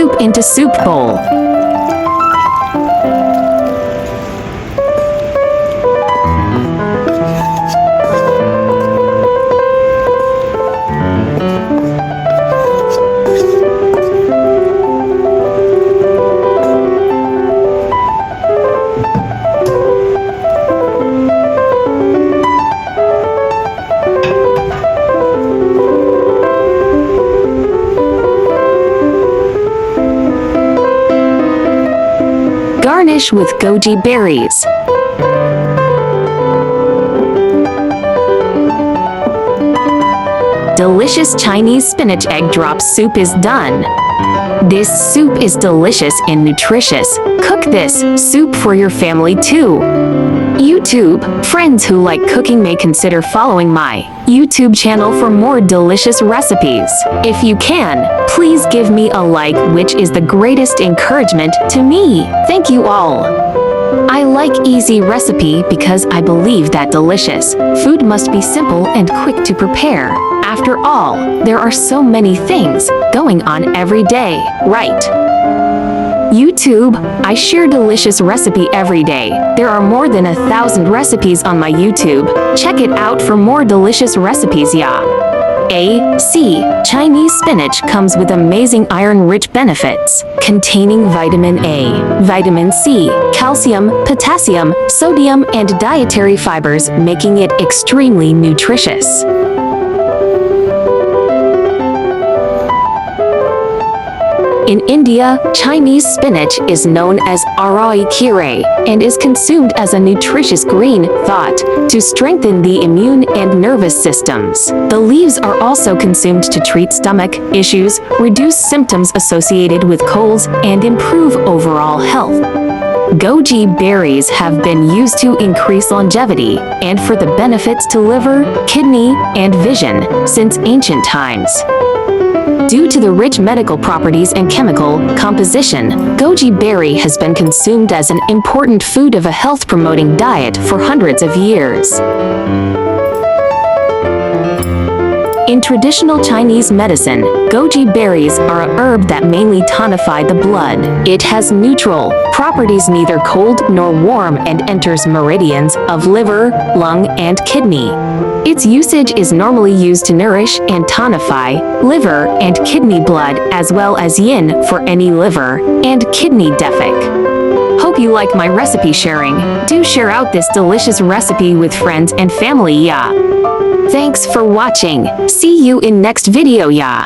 soup into soup bowl. Garnish with goji berries. Delicious Chinese spinach egg drop soup is done. This soup is delicious and nutritious. Cook this soup for your family too. YouTube, friends who like cooking may consider following my YouTube channel for more delicious recipes. If you can, please give me a like, which is the greatest encouragement to me. Thank you all. I like easy recipe because I believe that delicious food must be simple and quick to prepare. After all, there are so many things going on every day, right? YouTube, I share delicious recipe every day. There are more than 1,000 recipes on my YouTube. Check it out for more delicious recipes, yeah. C. Chinese spinach comes with amazing iron-rich benefits, containing vitamin A, vitamin C, calcium, potassium, sodium, and dietary fibers, making it extremely nutritious. In India, Chinese spinach is known as arai kire and is consumed as a nutritious green thought to strengthen the immune and nervous systems. The leaves are also consumed to treat stomach issues, reduce symptoms associated with colds, and improve overall health. Goji berries have been used to increase longevity and for the benefits to liver, kidney, and vision since ancient times. Due to the rich medical properties and chemical composition, goji berry has been consumed as an important food of a health-promoting diet for hundreds of years. In traditional Chinese medicine, goji berries are a herb that mainly tonify the blood. It has neutral properties, neither cold nor warm, and enters meridians of liver, lung, and kidney. Its usage is normally used to nourish and tonify liver and kidney blood, as well as yin for any liver and kidney defect. Hope you like my recipe sharing. Do share out this delicious recipe with friends and family, yeah. Thanks for watching. See you in next video, yeah.